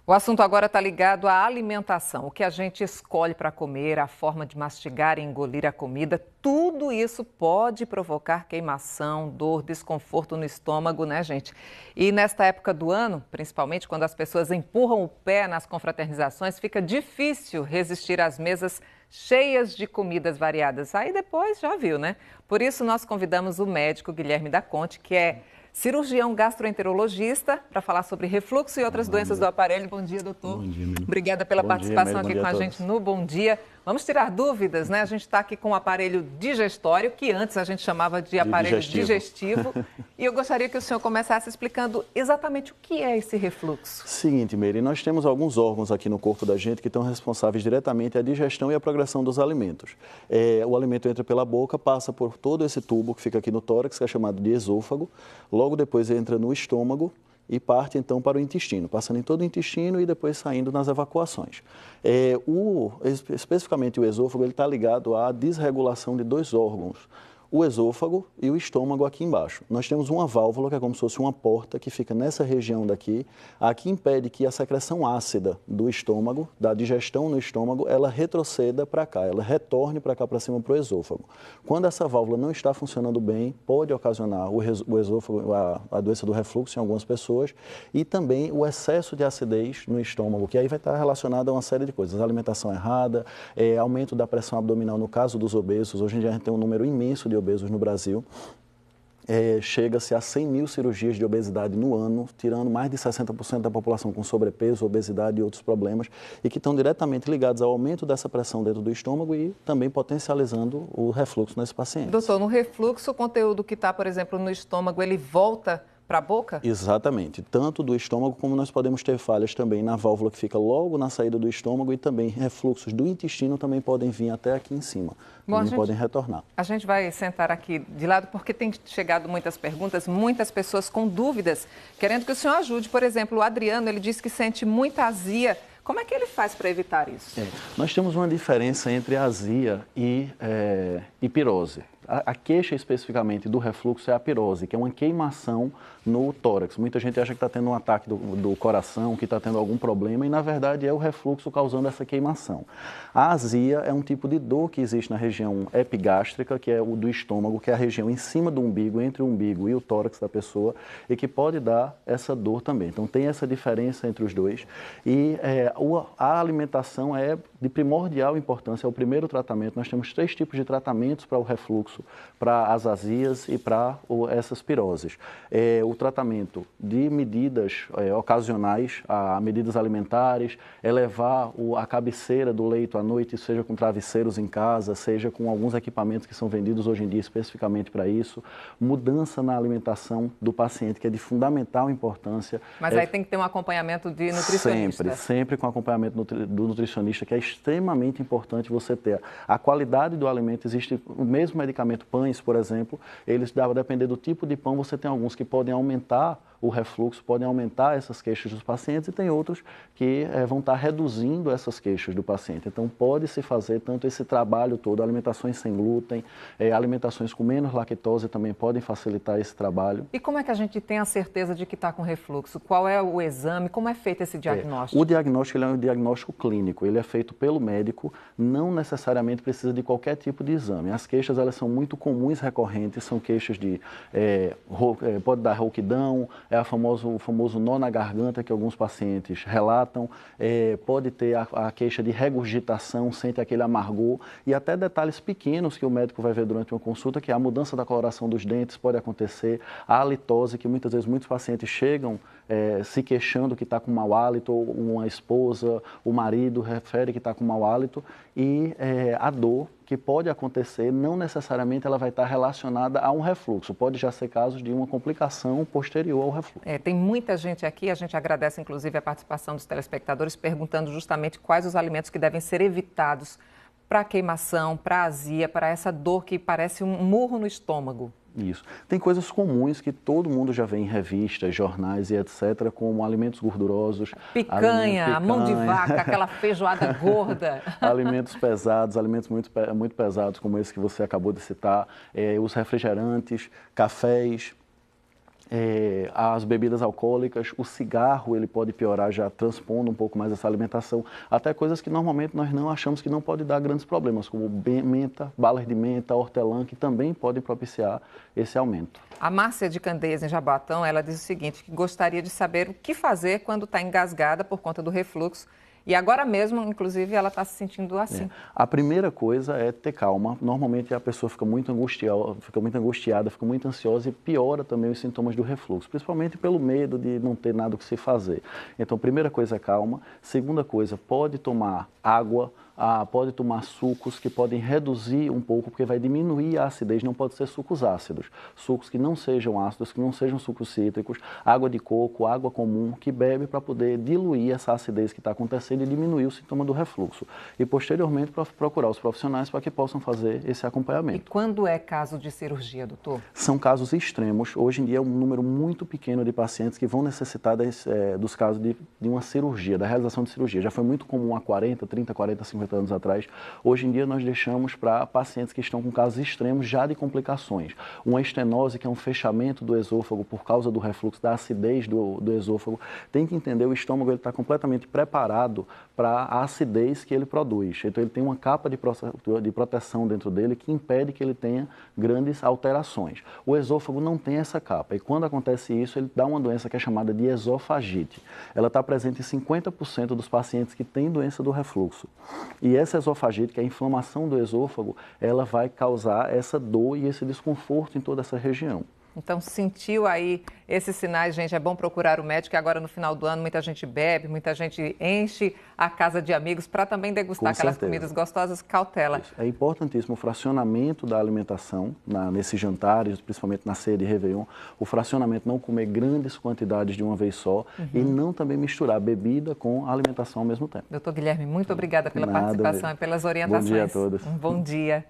O assunto agora está ligado à alimentação. O que a gente escolhe para comer, a forma de mastigar e engolir a comida, tudo isso pode provocar queimação, dor, desconforto no estômago, né, gente? E nesta época do ano, principalmente quando as pessoas empurram o pé nas confraternizações, fica difícil resistir às mesas cheias de comidas variadas. Aí depois já viu, né? Por isso nós convidamos o médico Guilherme da Conte, que é cirurgião gastroenterologista, para falar sobre refluxo e outras doenças do aparelho. Bom dia, doutor. Bom dia, Miriam. Obrigada pela participação aqui com a todos. gente no Bom Dia. Vamos tirar dúvidas, né? A gente está aqui com o aparelho digestório, que antes a gente chamava de aparelho digestivo. E eu gostaria que o senhor começasse explicando exatamente o que é esse refluxo. Seguinte, Miriam, nós temos alguns órgãos aqui no corpo da gente que estão responsáveis diretamente à digestão e à progressão dos alimentos. O alimento entra pela boca, passa por todo esse tubo que fica aqui no tórax, que é chamado de esôfago. Logo depois entra no estômago e parte então para o intestino, passando em todo o intestino e depois saindo nas evacuações. Especificamente o esôfago, ele está ligado à desregulação de dois órgãos, o esôfago e o estômago aqui embaixo. Nós temos uma válvula, que é como se fosse uma porta, que fica nessa região daqui. Aqui impede que a secreção ácida do estômago, da digestão no estômago, ela retroceda para cá, ela retorne para cá, para cima, para o esôfago. Quando essa válvula não está funcionando bem, pode ocasionar o esôfago, a doença do refluxo em algumas pessoas, e também o excesso de acidez no estômago, que aí vai estar relacionado a uma série de coisas. Alimentação errada, aumento da pressão abdominal no caso dos obesos. Hoje em dia a gente tem um número imenso de obesos no Brasil. Chega-se a 100 mil cirurgias de obesidade no ano, tirando mais de 60% da população com sobrepeso, obesidade e outros problemas, e que estão diretamente ligados ao aumento dessa pressão dentro do estômago e também potencializando o refluxo nesse paciente. Doutor, no refluxo, o conteúdo que está, por exemplo, no estômago, ele volta para a boca? Exatamente, tanto do estômago como nós podemos ter falhas também na válvula que fica logo na saída do estômago, e também refluxos do intestino também podem vir até aqui em cima, podem retornar. A gente vai sentar aqui de lado porque tem chegado muitas perguntas, muitas pessoas com dúvidas, querendo que o senhor ajude. Por exemplo, o Adriano, ele disse que sente muita azia. Como é que ele faz para evitar isso? Nós temos uma diferença entre azia e pirose. A queixa especificamente do refluxo é a pirose, que é uma queimação no tórax. Muita gente acha que está tendo um ataque do coração, que está tendo algum problema, e na verdade é o refluxo causando essa queimação. A azia é um tipo de dor que existe na região epigástrica, que é o do estômago, que é a região em cima do umbigo, entre o umbigo e o tórax da pessoa, e que pode dar essa dor também. Então tem essa diferença entre os dois. E a alimentação é de primordial importância, é o primeiro tratamento. Nós temos 3 tipos de tratamentos para o refluxo, para as azias e para essas piroses. O tratamento de medidas ocasionais, a medidas alimentares, levar a cabeceira do leito à noite, seja com travesseiros em casa, seja com alguns equipamentos que são vendidos hoje em dia especificamente para isso. Mudança na alimentação do paciente, que é de fundamental importância. Mas aí tem que ter um acompanhamento de nutricionista. Sempre com acompanhamento do nutricionista, que é extremamente importante você ter. A qualidade do alimento, existe o mesmo medicamento, pães, por exemplo, eles, a depender do tipo de pão, você tem alguns que podem aumentar o refluxo, podem aumentar essas queixas dos pacientes, e tem outros que vão estar reduzindo essas queixas do paciente. Então, pode-se fazer tanto esse trabalho todo, alimentações sem glúten, alimentações com menos lactose também podem facilitar esse trabalho. E como é que a gente tem a certeza de que está com refluxo? Qual é o exame? Como é feito esse diagnóstico? O diagnóstico, ele é um diagnóstico clínico, ele é feito pelo médico, não necessariamente precisa de qualquer tipo de exame. As queixas, elas são muito comuns, recorrentes, são queixas de, pode dar rouquidão, o famoso nó na garganta que alguns pacientes relatam, pode ter a queixa de regurgitação, sente aquele amargor, e até detalhes pequenos que o médico vai ver durante uma consulta, que é a mudança da coloração dos dentes pode acontecer, a halitose, que muitas vezes muitos pacientes chegam se queixando que está com mau hálito, ou uma esposa, o marido refere que está com mau hálito, e a dor que pode acontecer, não necessariamente ela vai estar relacionada a um refluxo, pode já ser casos de uma complicação posterior ao refluxo. Tem muita gente aqui, a gente agradece inclusive a participação dos telespectadores, perguntando justamente quais os alimentos que devem ser evitados para a queimação, para a azia, para essa dor que parece um murro no estômago. Isso. Tem coisas comuns que todo mundo já vê em revistas, jornais e etc., como alimentos gordurosos. Picanha, a mão de vaca, aquela feijoada gorda. Alimentos pesados, alimentos muito pesados, como esse que você acabou de citar, os refrigerantes, cafés. As bebidas alcoólicas, o cigarro, ele pode piorar, já transpondo um pouco mais essa alimentação, até coisas que normalmente nós não achamos que não pode dar grandes problemas, como menta, balas de menta, hortelã, que também podem propiciar esse aumento. A Márcia de Candeias, em Jaboatão, ela diz o seguinte, que gostaria de saber o que fazer quando está engasgada por conta do refluxo. E agora mesmo, inclusive, ela está se sentindo assim. A primeira coisa é ter calma. Normalmente a pessoa fica muito angustiada, fica muito ansiosa e piora também os sintomas do refluxo, principalmente pelo medo de não ter nada o que se fazer. Então, primeira coisa é calma. Segunda coisa, pode tomar água, pode tomar sucos que podem reduzir um pouco, porque vai diminuir a acidez, não pode ser sucos ácidos. Sucos que não sejam ácidos, que não sejam sucos cítricos, água de coco, água comum, que bebe para poder diluir essa acidez que está acontecendo e diminuir o sintoma do refluxo. E posteriormente procurar os profissionais para que possam fazer esse acompanhamento. E quando é caso de cirurgia, doutor? São casos extremos. Hoje em dia é um número muito pequeno de pacientes que vão necessitar dos casos de uma cirurgia, da realização de cirurgia. Já foi muito comum há 40, 30, 40, 50 anos atrás. Hoje em dia nós deixamos para pacientes que estão com casos extremos já de complicações. Uma estenose, que é um fechamento do esôfago por causa do refluxo, da acidez do esôfago, tem que entender, o estômago está completamente preparado para a acidez que ele produz. Então ele tem uma capa de proteção dentro dele que impede que ele tenha grandes alterações. O esôfago não tem essa capa e quando acontece isso, ele dá uma doença que é chamada de esofagite. Ela está presente em 50% dos pacientes que têm doença do refluxo. E essa esofagite, que é a inflamação do esôfago, ela vai causar essa dor e esse desconforto em toda essa região. Então, sentiu aí esses sinais, gente, é bom procurar o médico, que agora no final do ano muita gente bebe, muita gente enche a casa de amigos para também degustar aquelas comidas gostosas, cautela. Isso. É importantíssimo o fracionamento da alimentação nesses jantares, principalmente na ceia de Réveillon, o fracionamento, não comer grandes quantidades de uma vez só e não também misturar bebida com alimentação ao mesmo tempo. Doutor Guilherme, muito obrigada pela participação e pelas orientações. Bom dia a todos. Um bom dia.